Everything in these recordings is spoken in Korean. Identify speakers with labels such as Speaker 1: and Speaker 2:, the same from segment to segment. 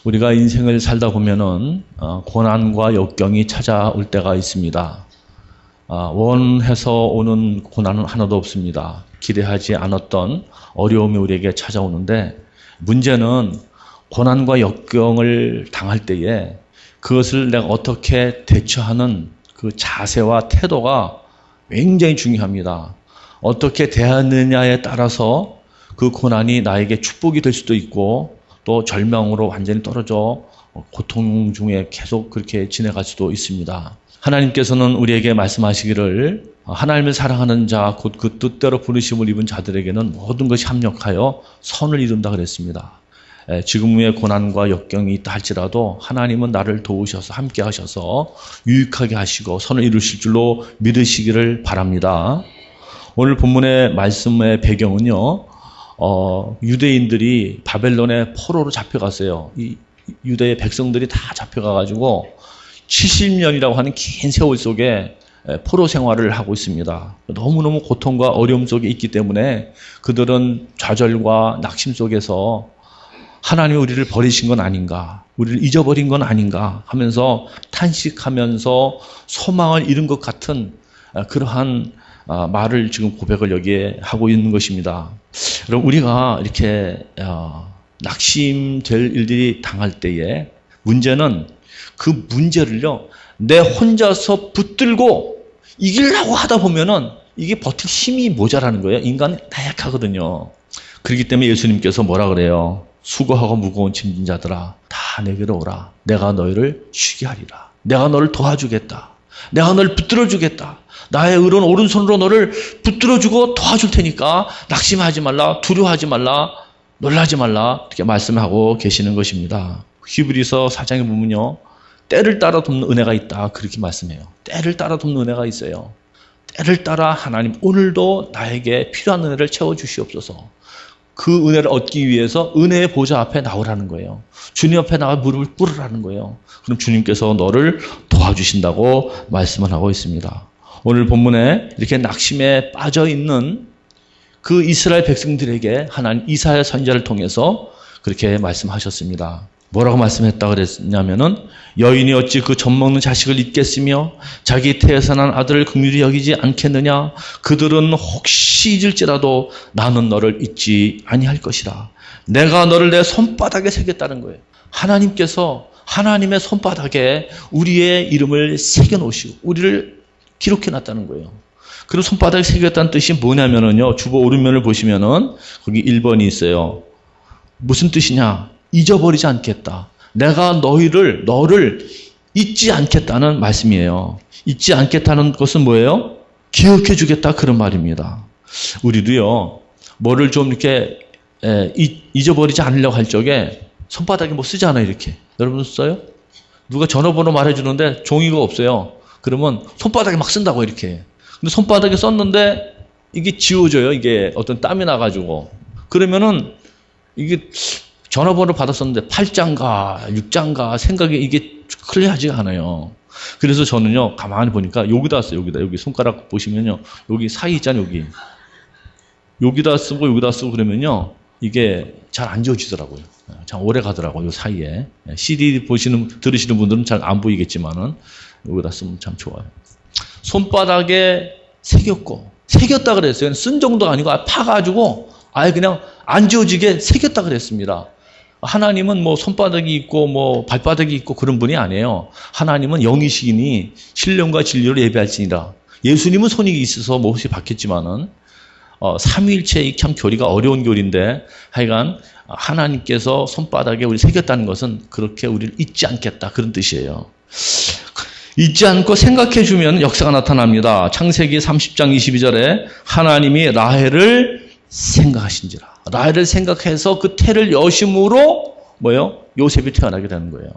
Speaker 1: 우리가 인생을 살다 보면은 고난과 역경이 찾아올 때가 있습니다. 원해서 오는 고난은 하나도 없습니다. 기대하지 않았던 어려움이 우리에게 찾아오는데, 문제는 고난과 역경을 당할 때에 그것을 내가 어떻게 대처하는 그 자세와 태도가 굉장히 중요합니다. 어떻게 대하느냐에 따라서 그 고난이 나에게 축복이 될 수도 있고, 또 절망으로 완전히 떨어져 고통 중에 계속 그렇게 지내갈 수도 있습니다. 하나님께서는 우리에게 말씀하시기를, 하나님을 사랑하는 자, 곧 그 뜻대로 부르심을 입은 자들에게는 모든 것이 합력하여 선을 이룬다 그랬습니다. 지금의 고난과 역경이 있다 할지라도 하나님은 나를 도우셔서 함께 하셔서 유익하게 하시고 선을 이루실 줄로 믿으시기를 바랍니다. 오늘 본문의 말씀의 배경은요, 유대인들이 바벨론의 포로로 잡혀갔어요. 이 유대의 백성들이 다 잡혀가가지고 70년이라고 하는 긴 세월 속에 포로 생활을 하고 있습니다. 너무너무 고통과 어려움 속에 있기 때문에 그들은 좌절과 낙심 속에서 하나님이 우리를 버리신 건 아닌가, 우리를 잊어버린 건 아닌가 하면서 탄식하면서 소망을 잃은 것 같은 그러한 말을 지금 고백을 여기에 하고 있는 것입니다. 그럼 우리가 이렇게 낙심될 일들이 당할 때에 문제는 그 문제를요, 내 혼자서 붙들고 이기려고 하다 보면은 이게 버틸 힘이 모자라는 거예요. 인간은 나약하거든요. 그렇기 때문에 예수님께서 뭐라 그래요? 수고하고 무거운 짐진 자들아, 다 내게로 오라. 내가 너희를 쉬게 하리라. 내가 너를 도와주겠다. 내가 너를 붙들어주겠다. 나의 의로운 오른손으로 너를 붙들어주고 도와줄 테니까 낙심하지 말라, 두려워하지 말라, 놀라지 말라, 이렇게 말씀하고 계시는 것입니다. 히브리서 4장에 보면요, 때를 따라 돕는 은혜가 있다, 그렇게 말씀해요. 때를 따라 돕는 은혜가 있어요. 때를 따라 하나님, 오늘도 나에게 필요한 은혜를 채워주시옵소서. 그 은혜를 얻기 위해서 은혜의 보좌 앞에 나오라는 거예요. 주님 앞에 나와 무릎을 꿇으라는 거예요. 그럼 주님께서 너를 도와주신다고 말씀을 하고 있습니다. 오늘 본문에 이렇게 낙심에 빠져 있는 그 이스라엘 백성들에게 하나님 이사야 선지자를 통해서 그렇게 말씀하셨습니다. 뭐라고 말씀했다 그랬냐면은, 여인이 어찌 그 젖먹는 자식을 잊겠으며 자기 태에서 난 아들을 긍휼히 여기지 않겠느냐. 그들은 혹시 잊을지라도 나는 너를 잊지 아니할 것이라. 내가 너를 내 손바닥에 새겼다는 거예요. 하나님께서 하나님의 손바닥에 우리의 이름을 새겨놓으시고 우리를 기록해놨다는 거예요. 그리고 손바닥에 새겼다는 뜻이 뭐냐면은요, 주보 오른면을 보시면은 거기 1번이 있어요. 무슨 뜻이냐? 잊어버리지 않겠다. 내가 너를 잊지 않겠다는 말씀이에요. 잊지 않겠다는 것은 뭐예요? 기억해 주겠다, 그런 말입니다. 우리도요, 뭐를 좀 이렇게 잊어버리지 않으려고 할 적에 손바닥에 뭐 쓰잖아요, 이렇게. 여러분 써요? 누가 전화번호 말해주는데 종이가 없어요. 그러면 손바닥에 막 쓴다고, 이렇게. 근데 손바닥에 썼는데 이게 지워져요. 이게 어떤 땀이 나가지고. 그러면은 이게 전화번호 받았었는데 8장가 6장가 생각이 이게 클리어하지가 않아요. 그래서 저는요, 가만히 보니까 여기다 써요. 여기 손가락 보시면요, 여기 사이 있잖아요. 여기다 쓰고 여기다 쓰고 그러면요, 이게 잘 안 지워지더라고요. 참 오래 가더라고요, 요 사이에. CD 들으시는 분들은 잘 안 보이겠지만은 여기다 쓰면 참 좋아요. 손바닥에 새겼다 그랬어요. 쓴 정도가 아니고 파가지고 아예 그냥 안 지워지게 새겼다 그랬습니다. 하나님은 뭐 손바닥이 있고 뭐 발바닥이 있고 그런 분이 아니에요. 하나님은 영이시니 신령과 진리로 예배할지니라. 예수님은 손이 있어서 몹시 박혔지만은 삼위일체의 참 교리가 어려운 교리인데, 하여간 하나님께서 손바닥에 우리 새겼다는 것은 그렇게 우리를 잊지 않겠다, 그런 뜻이에요. 잊지 않고 생각해 주면 역사가 나타납니다. 창세기 30장 22절에 하나님이 라헬을 생각하신지라. 라헬을 생각해서 그 태를 여심으로 요셉이 태어나게 되는 거예요.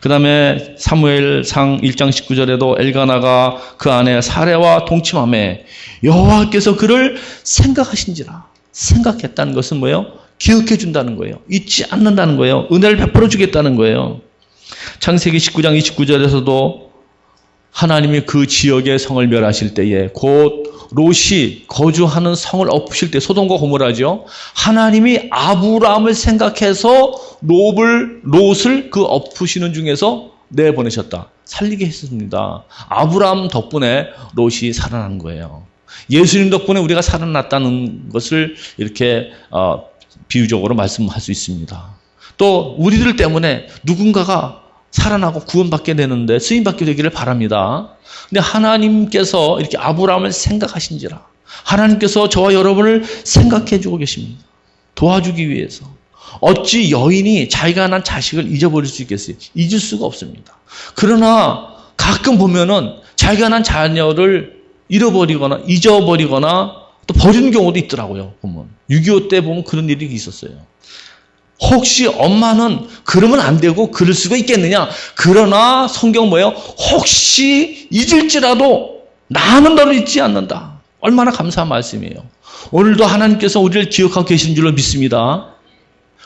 Speaker 1: 그 다음에 사무엘상 1장 19절에도 엘가나가 그 아내 사레와 동침하매 여호와께서 그를 생각하신지라. 생각했다는 것은 기억해 준다는 거예요. 잊지 않는다는 거예요. 은혜를 베풀어 주겠다는 거예요. 창세기 19장 29절에서도 하나님이 그 지역의 성을 멸하실 때에 곧 롯이 거주하는 성을 엎으실 때 소돔과 고모라죠. 하나님이 아브라함을 생각해서 롯을 그 엎으시는 중에서 내보내셨다. 살리게 했습니다. 아브라함 덕분에 롯이 살아난 거예요. 예수님 덕분에 우리가 살아났다는 것을 이렇게 비유적으로 말씀할 수 있습니다. 또 우리들 때문에 누군가가 살아나고 구원받게 되는데 쓰임받게 되기를 바랍니다. 근데 하나님께서 이렇게 아브라함을 생각하신지라 하나님께서 저와 여러분을 생각해 주고 계십니다. 도와주기 위해서. 어찌 여인이 자기가 낳은 자식을 잊어버릴 수 있겠어요? 잊을 수가 없습니다. 그러나 가끔 보면은 자기가 낳은 자녀를 잃어버리거나 잊어버리거나 또 버리는 경우도 있더라고요. 보면 6.25 때 보면 그런 일이 있었어요. 혹시 엄마는 그러면 안 되고 그럴 수가 있겠느냐? 그러나 성경 뭐예요? 혹시 잊을지라도 나는 너를 잊지 않는다. 얼마나 감사한 말씀이에요. 오늘도 하나님께서 우리를 기억하고 계신 줄로 믿습니다.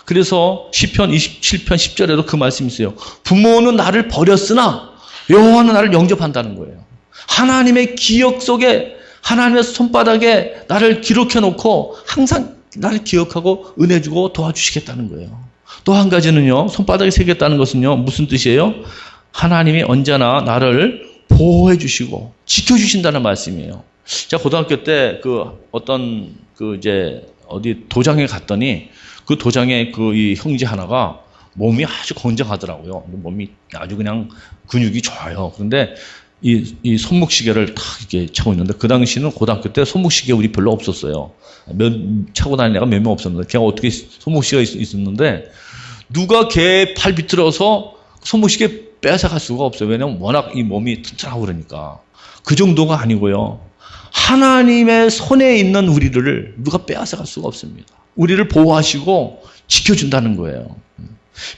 Speaker 1: 그래서 시편 27편 10절에도 그 말씀이 있어요. 부모는 나를 버렸으나 여호와는 나를 영접한다는 거예요. 하나님의 기억 속에 하나님의 손바닥에 나를 기록해 놓고 항상 나를 기억하고 은혜 주고 도와주시겠다는 거예요. 또 한 가지는요. 손바닥에 새겼다는 것은요. 무슨 뜻이에요? 하나님이 언제나 나를 보호해 주시고 지켜 주신다는 말씀이에요. 제가 고등학교 때 어디 도장에 갔더니 그 도장에 이 형제 하나가 몸이 아주 건장하더라고요. 몸이 아주 그냥 근육이 좋아요. 그런데 이 손목시계를 탁 이렇게 차고 있는데 그 당시는 고등학교 때 손목시계 우리 별로 없었어요. 차고 다니는 애가 몇 명 없었는데 걔가 어떻게 손목시계가 있었는데 누가 걔 팔 비틀어서 손목시계 뺏어갈 수가 없어요. 왜냐면 워낙 이 몸이 튼튼하고 그러니까. 그 정도가 아니고요. 하나님의 손에 있는 우리를 누가 빼앗아갈 수가 없습니다. 우리를 보호하시고 지켜준다는 거예요.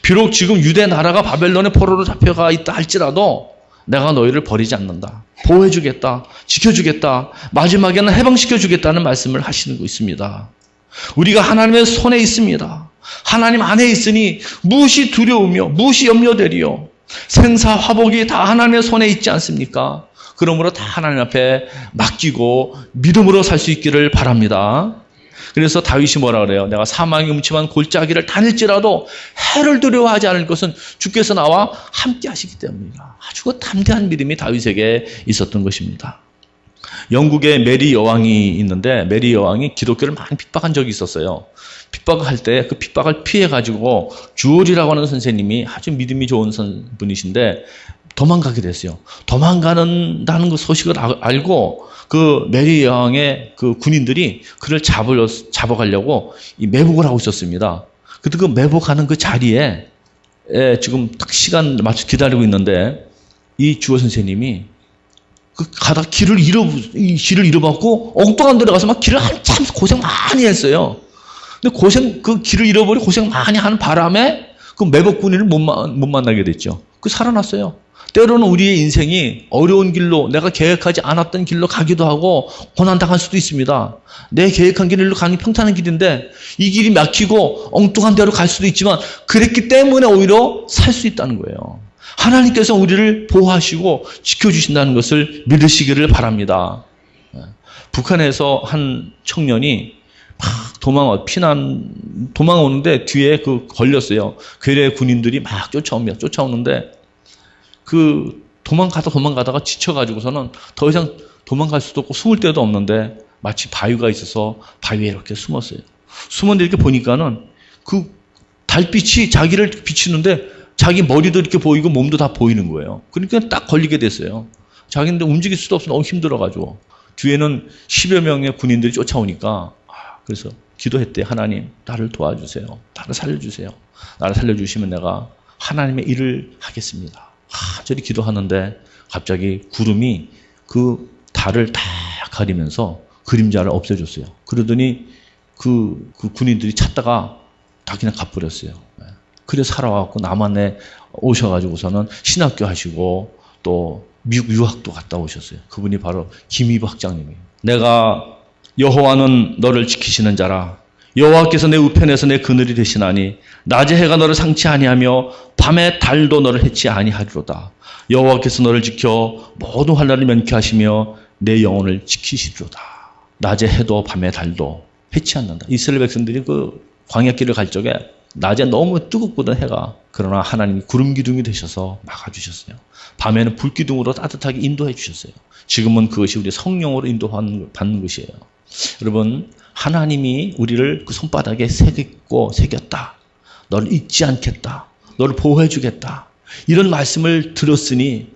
Speaker 1: 비록 지금 유대 나라가 바벨론의 포로로 잡혀가 있다 할지라도 내가 너희를 버리지 않는다. 보호해주겠다. 지켜주겠다. 마지막에는 해방시켜주겠다는 말씀을 하시는 거 있습니다. 우리가 하나님의 손에 있습니다. 하나님 안에 있으니 무엇이 두려우며 무엇이 염려되리요. 생사화복이 다 하나님의 손에 있지 않습니까? 그러므로 다 하나님 앞에 맡기고 믿음으로 살 수 있기를 바랍니다. 그래서 다윗이 뭐라 그래요? 내가 사망의 음침한 골짜기를 다닐지라도 해를 두려워하지 않을 것은 주께서 나와 함께 하시기 때문이다. 아주 담대한 믿음이 다윗에게 있었던 것입니다. 영국에 메리 여왕이 있는데 메리 여왕이 기독교를 많이 핍박한 적이 있었어요. 핍박을 할 때 그 핍박을 피해가지고 주얼이라고 하는 선생님이 아주 믿음이 좋은 분이신데 도망가게 됐어요. 도망가는다는 그 소식을 알고 그 메리 여왕의 그 군인들이 그를 잡아가려고 이 매복을 하고 있었습니다. 그때 그 매복하는 그 자리에 지금 딱 시간 맞춰 기다리고 있는데 이 주어 선생님이 그 가다 길을 잃어버리고 엉뚱한 데로 가서 막 길을 한참 고생 많이 했어요. 근데 그 길을 잃어버리고 고생 많이 하는 바람에 그 매복 군인을 못 만나게 됐죠. 그 살아났어요. 때로는 우리의 인생이 어려운 길로 내가 계획하지 않았던 길로 가기도 하고 고난당할 수도 있습니다. 내 계획한 길로 가는 평탄한 길인데 이 길이 막히고 엉뚱한 데로 갈 수도 있지만 그랬기 때문에 오히려 살 수 있다는 거예요. 하나님께서 우리를 보호하시고 지켜주신다는 것을 믿으시기를 바랍니다. 북한에서 한 청년이 막 도망오는데 뒤에 걸렸어요. 괴뢰 군인들이 막 쫓아옵니다. 쫓아오는데 도망가다가 지쳐가지고서는 더 이상 도망갈 수도 없고 숨을 데도 없는데 마치 바위가 있어서 바위에 이렇게 숨었어요. 숨었는데 이렇게 보니까는 그 달빛이 자기를 비치는데 자기 머리도 이렇게 보이고 몸도 다 보이는 거예요. 그러니까 딱 걸리게 됐어요. 자기는 움직일 수도 없어 너무 힘들어가지고. 뒤에는 10여 명의 군인들이 쫓아오니까 그래서 기도했대. 하나님 나를 도와주세요. 나를 살려주세요. 나를 살려주시면 내가 하나님의 일을 하겠습니다. 저리 기도하는데 갑자기 구름이 그 달을 다 가리면서 그림자를 없애줬어요. 그러더니 그 군인들이 찾다가 다 그냥 가버렸어요. 그래 살아왔고 남한에 오셔가지고서는 신학교 하시고 또 미국 유학도 갔다 오셨어요. 그분이 바로 김이부 학장님이에요. 내가 여호와는 너를 지키시는 자라. 여호와께서 내 우편에서 내 그늘이 되시나니 낮에 해가 너를 상치 아니하며 밤에 달도 너를 해치 아니하리로다. 여호와께서 너를 지켜 모든 환난을 면케 하시며 내 영혼을 지키시리로다. 낮에 해도 밤에 달도 해치 않는다. 이스라엘 백성들이 그 광야길을 갈 적에 낮에 너무 뜨겁거든 해가. 그러나 하나님이 구름 기둥이 되셔서 막아주셨어요. 밤에는 불 기둥으로 따뜻하게 인도해 주셨어요. 지금은 그것이 우리 성령으로 인도받는 것이에요. 여러분, 하나님이 우리를 그 손바닥에 새겼다. 너를 잊지 않겠다. 너를 보호해 주겠다. 이런 말씀을 들었으니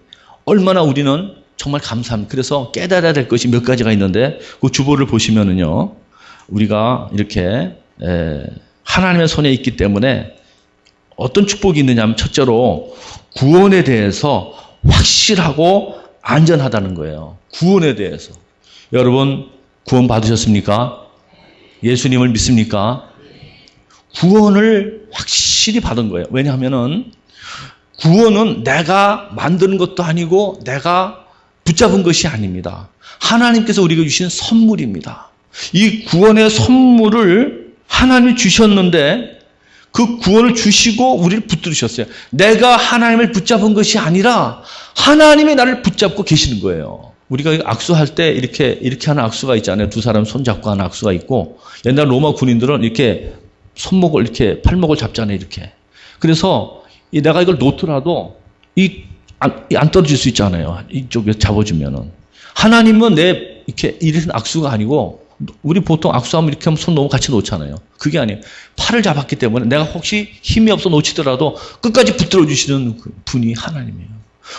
Speaker 1: 얼마나 우리는 정말 감사합니다. 그래서 깨달아야 될 것이 몇 가지가 있는데 그 주보를 보시면은요, 우리가 이렇게 하나님의 손에 있기 때문에 어떤 축복이 있느냐 하면 첫째로 구원에 대해서 확실하고 안전하다는 거예요. 구원에 대해서. 여러분, 구원 받으셨습니까? 예수님을 믿습니까? 구원을 확실히 받은 거예요. 왜냐하면은 구원은 내가 만드는 것도 아니고 내가 붙잡은 것이 아닙니다. 하나님께서 우리에게 주신 선물입니다. 이 구원의 선물을 하나님이 주셨는데 그 구원을 주시고 우리를 붙들으셨어요. 내가 하나님을 붙잡은 것이 아니라 하나님이 나를 붙잡고 계시는 거예요. 우리가 악수할 때 이렇게 하는 악수가 있잖아요. 두 사람 손잡고 하는 악수가 있고, 옛날 로마 군인들은 이렇게 손목을 이렇게 팔목을 잡잖아요. 이렇게. 그래서 내가 이걸 놓더라도 안 떨어질 수 있잖아요. 이쪽에 잡아주면은. 하나님은 이렇게 이런 악수가 아니고, 우리 보통 악수하면 이렇게 하면 손 너무 같이 놓잖아요. 그게 아니에요. 팔을 잡았기 때문에 내가 혹시 힘이 없어 놓치더라도 끝까지 붙들어 주시는 분이 하나님이에요.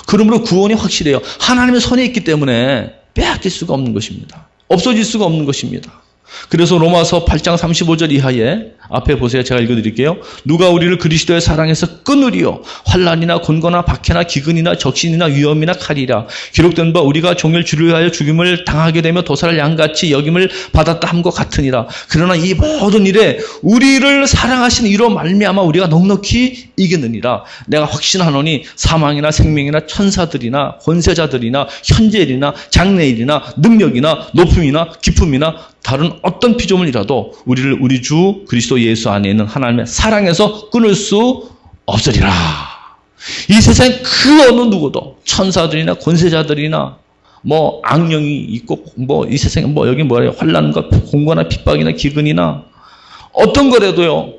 Speaker 1: 그러므로 구원이 확실해요. 하나님의 손에 있기 때문에 빼앗길 수가 없는 것입니다. 없어질 수가 없는 것입니다. 그래서 로마서 8장 35절 이하에 앞에 보세요. 제가 읽어드릴게요. 누가 우리를 그리스도의 사랑에서 끊으리요. 환난이나 곤고나 박해나 기근이나 적신이나 위험이나 칼이라. 기록된 바 우리가 종일 주를 위하여 죽임을 당하게 되며 도살을 양같이 여김을 받았다 함과 같으니라. 그러나 이 모든 일에 우리를 사랑하시는 이로 말미암아 우리가 넉넉히 이기느니라. 내가 확신하노니 사망이나 생명이나 천사들이나 권세자들이나 현재일이나 장래일이나 능력이나 높음이나 깊음이나 다른 어떤 피조물이라도 우리를 우리 주 그리스도 예수 안에 있는 하나님의 사랑에서 끊을 수 없으리라. 이 세상에 그 어느 누구도 천사들이나 권세자들이나 뭐 악령이 있고 뭐 이 세상에 뭐 여기 뭐래요? 환난과 공고나 핍박이나 기근이나 어떤 거라도요.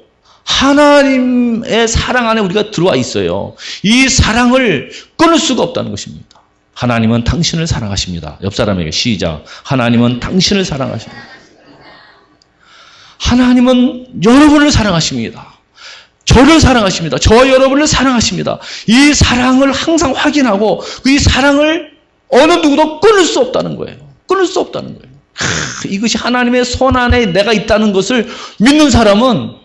Speaker 1: 하나님의 사랑 안에 우리가 들어와 있어요. 이 사랑을 끊을 수가 없다는 것입니다. 하나님은 당신을 사랑하십니다. 옆 사람에게 시작. 하나님은 당신을 사랑하십니다. 하나님은 여러분을 사랑하십니다. 저를 사랑하십니다. 저 여러분을 사랑하십니다. 이 사랑을 항상 확인하고 이 사랑을 어느 누구도 끊을 수 없다는 거예요. 끊을 수 없다는 거예요. 이것이 하나님의 손 안에 내가 있다는 것을 믿는 사람은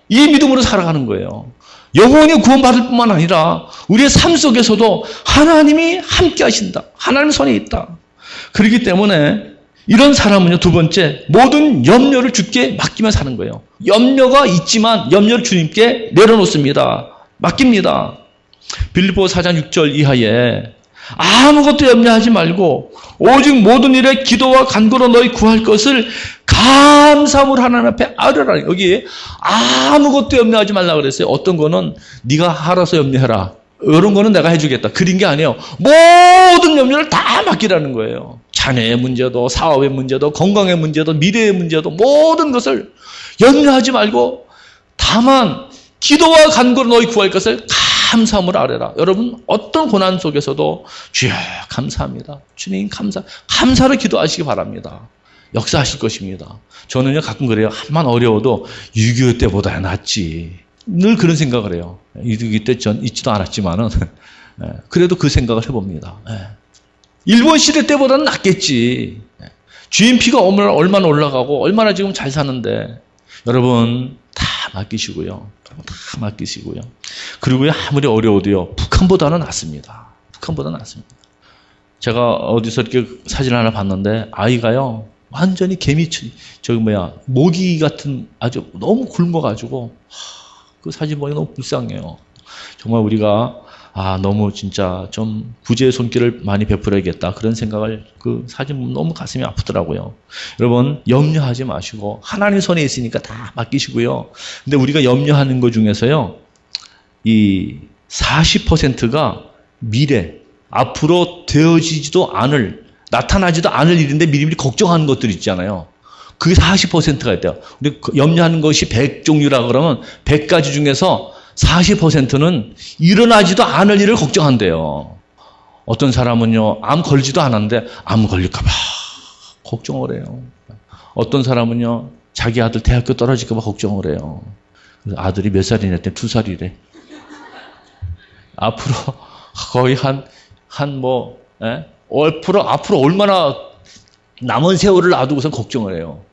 Speaker 1: 이 믿음으로 살아가는 거예요. 영원히 구원받을 뿐만 아니라 우리의 삶 속에서도 하나님이 함께 하신다. 하나님 손에 있다. 그렇기 때문에 이런 사람은요, 두 번째, 모든 염려를 주께 맡기며 사는 거예요. 염려가 있지만 염려를 주님께 내려놓습니다. 맡깁니다. 빌립보 4장 6절 이하에 아무것도 염려하지 말고 오직 모든 일에 기도와 간구로 너희 구할 것을 감사함으로 하나님 앞에 아뢰라. 여기 아무것도 염려하지 말라 그랬어요. 어떤 거는 네가 알아서 염려해라. 이런 거는 내가 해주겠다. 그린 게 아니에요. 모든 염려를 다 맡기라는 거예요. 자녀의 문제도, 사업의 문제도, 건강의 문제도, 미래의 문제도 모든 것을 염려하지 말고 다만 기도와 간구로 너희 구할 것을 감사함으로 아뢰라. 여러분 어떤 고난 속에서도 주여 감사합니다. 주님 감사로 기도하시기 바랍니다. 역사하실 것입니다. 저는요 가끔 그래요. 한만 어려워도 6.25 때보다 낫지. 늘 그런 생각을 해요. 6.25 때 전 있지도 않았지만은 그래도 그 생각을 해봅니다. 일본 시대 때보다는 낫겠지. GNP가 얼마나 올라가고 얼마나 지금 잘 사는데 여러분 다 맡기시고요. 다 맡기시고요. 그리고 아무리 어려워도요. 북한보다는 낫습니다. 북한보다 낫습니다. 제가 어디서 이렇게 사진 하나 봤는데 아이가요. 완전히 모기 같은 아주 너무 굶어가지고 그 사진 보니 너무 불쌍해요. 정말 우리가 너무 진짜 좀 구제의 손길을 많이 베풀어야겠다. 그런 생각을 그 사진 보면 너무 가슴이 아프더라고요. 여러분 염려하지 마시고 하나님 손에 있으니까 다 맡기시고요. 근데 우리가 염려하는 것 중에서요. 이 40%가 미래, 앞으로 되어지지도 않을, 나타나지도 않을 일인데 미리미리 걱정하는 것들 있잖아요. 그게 40%가 있대요. 우리 염려하는 것이 100종류라 그러면 100가지 중에서 40%는 일어나지도 않을 일을 걱정한대요. 어떤 사람은요, 암 걸리지도 않았는데 암 걸릴까봐 걱정을 해요. 어떤 사람은요, 자기 아들 대학교 떨어질까봐 걱정을 해요. 아들이 몇 살이냐 했더니 2살이래. 앞으로 거의 앞으로 얼마나 남은 세월을 놔두고서 걱정을 해요.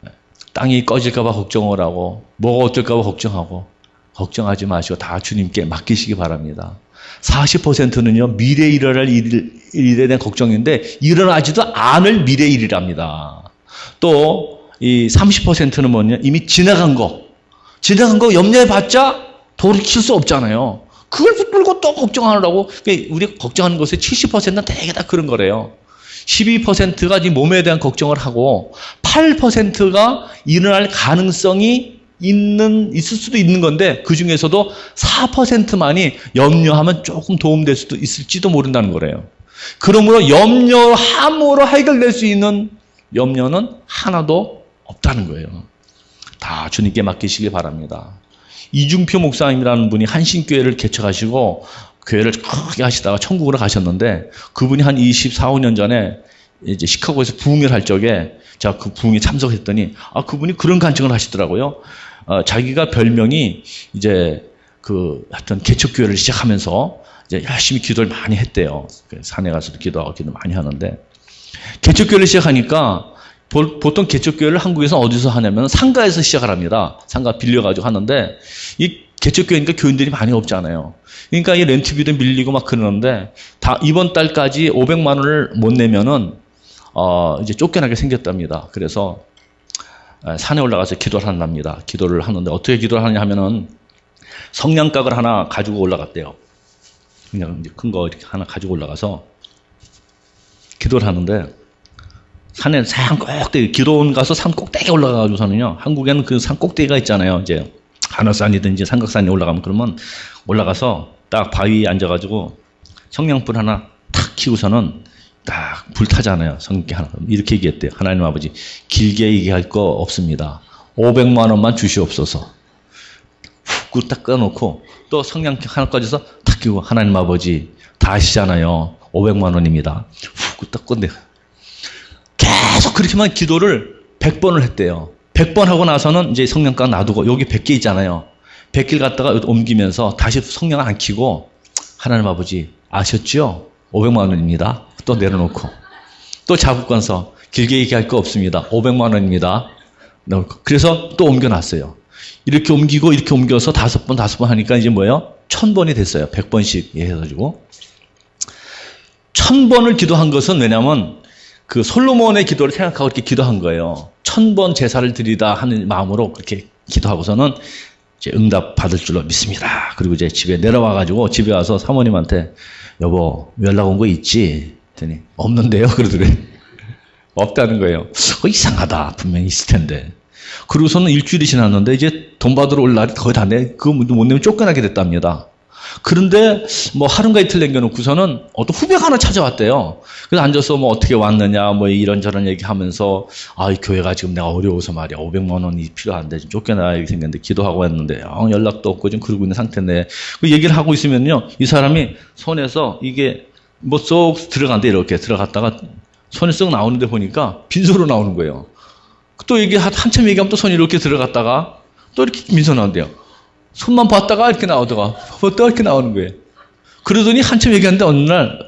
Speaker 1: 땅이 꺼질까봐 걱정을 하고, 뭐가 어떨까봐 걱정하고, 걱정하지 마시고 다 주님께 맡기시기 바랍니다. 40%는요, 미래에 일어날 일에 대한 걱정인데, 일어나지도 않을 미래 일이랍니다. 또, 이 30%는 뭐냐? 이미 지나간 거 염려해봤자 돌이킬 수 없잖아요. 그걸 붙들고 또 걱정하느라고, 우리가 걱정하는 것의 70%는 되게 다 그런 거래요. 12%가 네 몸에 대한 걱정을 하고, 8%가 일어날 가능성이 있을 수도 있는 건데, 그 중에서도 4%만이 염려하면 조금 도움될 수도 있을지도 모른다는 거래요. 그러므로 염려함으로 해결될 수 있는 염려는 하나도 없다는 거예요. 다 주님께 맡기시기 바랍니다. 이중표 목사님이라는 분이 한신교회를 개척하시고 교회를 크게 하시다가 천국으로 가셨는데, 그분이 한 24, 5년 전에 이제 시카고에서 부흥회를 할 적에 제가 그 부흥에 참석했더니, 그분이 그런 간증을 하시더라고요. 자기가 별명이 이제 하여튼 개척교회를 시작하면서 이제 열심히 기도를 많이 했대요. 산에 가서도 기도하고 기도 많이 하는데, 개척교회를 시작하니까 보통 개척교회를 한국에서 어디서 하냐면 상가에서 시작을 합니다. 상가 빌려가지고 하는데, 이 개척교회니까 교인들이 많이 없잖아요. 그러니까 이 렌트비도 밀리고 막 그러는데, 이번 달까지 500만 원을 못 내면은 이제 쫓겨나게 생겼답니다. 그래서 산에 올라가서 기도를 한답니다. 기도를 하는데 어떻게 기도를 하느냐 하면은 성냥각을 하나 가지고 올라갔대요. 그냥 이제 큰 거 이렇게 하나 가지고 올라가서 기도를 하는데, 산에 산 꼭대기, 기도원 가서 산 꼭대기에 올라가가지고서는요, 한국에는 그 산 꼭대기가 있잖아요. 이제 한월산이든지 삼각산에 올라가면, 그러면 올라가서 딱 바위에 앉아가지고 성냥불 하나 탁 켜고서는 딱 불 타잖아요. 성령께 하나. 이렇게 얘기했대요. 하나님 아버지, 길게 얘기할 거 없습니다. 500만 원만 주시옵소서. 훅 딱 꺼놓고 또 성냥 하나 꺼져서 탁 켜고, 하나님 아버지, 다 아시잖아요. 500만 원입니다. 훅 딱 꺼내. 계속 그렇게만 기도를 100번을 했대요. 100번 하고 나서는 이제 성냥각 놔두고, 여기 100개 있잖아요. 100개를 갖다가 옮기면서 다시 성냥 안 켜고, 하나님 아버지, 아셨죠? 500만 원입니다. 또 내려놓고, 또 자국관서, 길게 얘기할 거 없습니다. 500만 원입니다. 그래서 또 옮겨놨어요. 이렇게 옮기고 이렇게 옮겨서 5번 하니까 이제 뭐예요? 1000번이 됐어요. 100번씩 해가지고. 1000번을 기도한 것은 왜냐면 그 솔로몬의 기도를 생각하고 이렇게 기도한 거예요. 1000번 제사를 드리다 하는 마음으로 그렇게 기도하고서는 이제 응답 받을 줄로 믿습니다. 그리고 이제 집에 내려와가지고, 집에 와서 사모님한테, 여보, 연락 온 거 있지? 했더니, 없는데요? 그러더래. 없다는 거예요. 이상하다. 분명히 있을 텐데. 그러고서는 일주일이 지났는데, 이제 돈 받으러 올 날이 거의 다 그거 못 내면 쫓겨나게 됐답니다. 그런데 뭐 하루가 이틀 남겨놓고서는 어떤 후배가 하나 찾아왔대요. 그래서 앉아서 뭐 어떻게 왔느냐, 뭐 이런저런 얘기하면서, 이 교회가 지금 내가 어려워서 말이야. 500만 원이 필요한데 좀 쫓겨나게 생겼는데 기도하고 했는데, 연락도 없고 좀 그러고 있는 상태인데, 그 얘기를 하고 있으면요, 이 사람이 손에서 이게 뭐 쏙 들어간대. 이렇게 들어갔다가 손에 쏙 나오는데 보니까 빈소로 나오는 거예요. 또 이게 한참 얘기하면 또 손이 이렇게 들어갔다가 또 이렇게 빈소 나온대요. 손만 봤다가 이렇게 나오다가 또 이렇게 나오는 거예요. 그러더니 한참 얘기하는데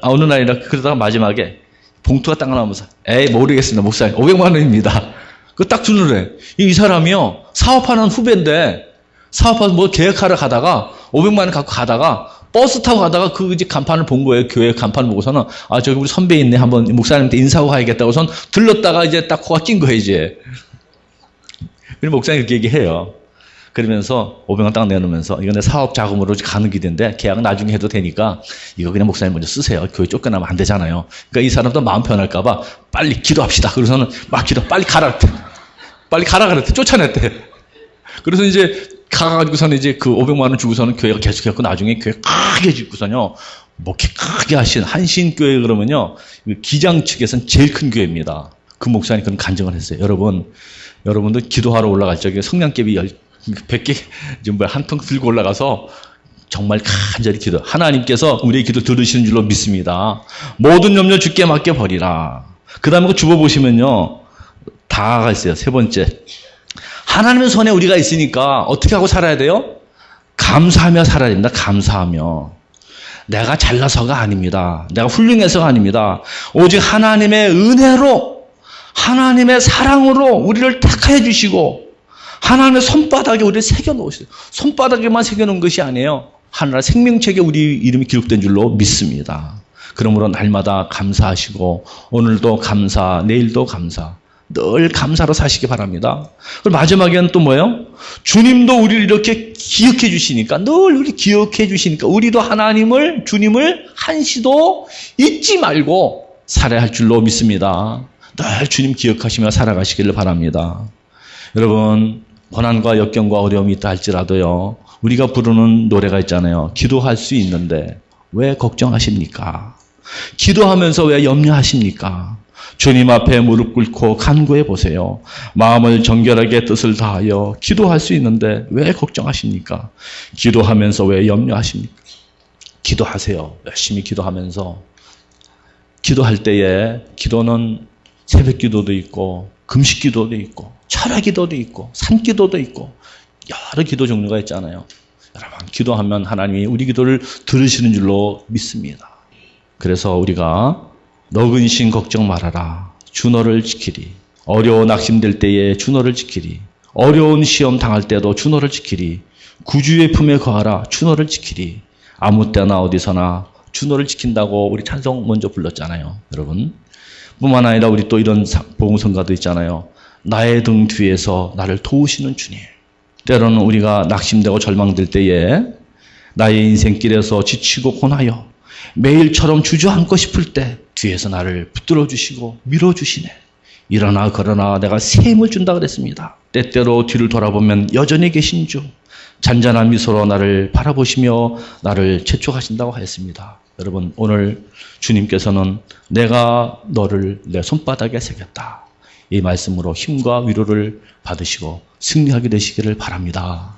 Speaker 1: 어느 날이라 그러다가 마지막에 봉투가 딱 나오면서, 에이, 모르겠습니다. 목사님, 500만 원입니다. 그거 딱 주는래. 이 사람이요, 사업하는 후배인데, 사업하서 뭐 계획하러 가다가 500만 원 갖고 가다가 버스 타고 가다가 그 집 간판을 본 거예요. 교회 간판을 보고서는, 저기 우리 선배 있네. 한번 목사님한테 인사하고 가야겠다고선 들렀다가 이제 딱 코가 낀 거예요, 이제. 그리고 목사님이 그렇게 얘기해요. 그러면서 500원 딱 내놓으면서, 이거 내 사업 자금으로 가는 길인데 계약 나중에 해도 되니까 이거 그냥 목사님 먼저 쓰세요. 교회 쫓겨나면 안 되잖아요. 그러니까 이 사람도 마음 편할까봐 빨리 기도합시다. 그래서는 막 빨리 가라 그랬대. 빨리 가라 그랬대. 쫓아냈대. 그래서 이제 가가지고서는 이제 그 500만 원 주고서는 교회가 계속했고 나중에 교회 크게 짓고서는요. 목회 크게 하신 한신교회 그러면요. 기장 측에서는 제일 큰 교회입니다. 그 목사님 그런 간증을 했어요. 여러분도 기도하러 올라갈 적에 성냥개비 100개 한 통 들고 올라가서 정말 간절히 기도. 하나님께서 우리의 기도 들으시는 줄로 믿습니다. 모든 염려 주께 맡겨 버리라. 그 다음에 그 주보 보시면요. 다가 있어요. 세 번째. 하나님의 손에 우리가 있으니까 어떻게 하고 살아야 돼요? 감사하며 살아야 됩니다. 감사하며. 내가 잘나서가 아닙니다. 내가 훌륭해서가 아닙니다. 오직 하나님의 은혜로, 하나님의 사랑으로 우리를 택하여 주시고 하나님의 손바닥에 우리를 새겨놓으시죠. 손바닥에만 새겨놓은 것이 아니에요. 하나님 생명책에 우리 이름이 기록된 줄로 믿습니다. 그러므로 날마다 감사하시고 오늘도 감사, 내일도 감사, 늘 감사로 사시기 바랍니다. 그리고 마지막에는 또 뭐예요? 주님도 우리를 이렇게 기억해 주시니까, 늘 우리 기억해 주시니까 우리도 하나님을, 주님을 한시도 잊지 말고 살아야 할 줄로 믿습니다. 늘 주님 기억하시며 살아가시기를 바랍니다. 여러분, 고난과 역경과 어려움이 있다 할지라도요, 우리가 부르는 노래가 있잖아요. 기도할 수 있는데 왜 걱정하십니까? 기도하면서 왜 염려하십니까? 주님 앞에 무릎 꿇고 간구해 보세요. 마음을 정결하게 뜻을 다하여 기도할 수 있는데 왜 걱정하십니까? 기도하면서 왜 염려하십니까? 기도하세요. 열심히 기도하면서. 기도할 때에 기도는 새벽 기도도 있고 금식 기도도 있고 철학 기도도 있고 산 기도도 있고 여러 기도 종류가 있잖아요. 여러분, 기도하면 하나님이 우리 기도를 들으시는 줄로 믿습니다. 그래서 우리가 너 근심 걱정 말아라. 주 너를 지키리. 어려워 낙심될 때에 주 너를 지키리. 어려운 시험 당할 때도 주 너를 지키리. 구주의 품에 거하라. 주 너를 지키리. 아무 때나 어디서나 주 너를 지킨다고 우리 찬송 먼저 불렀잖아요. 여러분. 뿐만 아니라 우리 또 이런 복음성가도 있잖아요. 나의 등 뒤에서 나를 도우시는 주님. 때로는 우리가 낙심되고 절망될 때에 나의 인생길에서 지치고 고나여 매일처럼 주저앉고 싶을 때 뒤에서 나를 붙들어 주시고 밀어 주시네. 일어나 걸어나 내가 새 힘을 준다 그랬습니다. 때때로 뒤를 돌아보면 여전히 계신 주, 잔잔한 미소로 나를 바라보시며 나를 재촉하신다고 하였습니다. 여러분, 오늘 주님께서는 내가 너를 내 손바닥에 새겼다. 이 말씀으로 힘과 위로를 받으시고 승리하게 되시기를 바랍니다.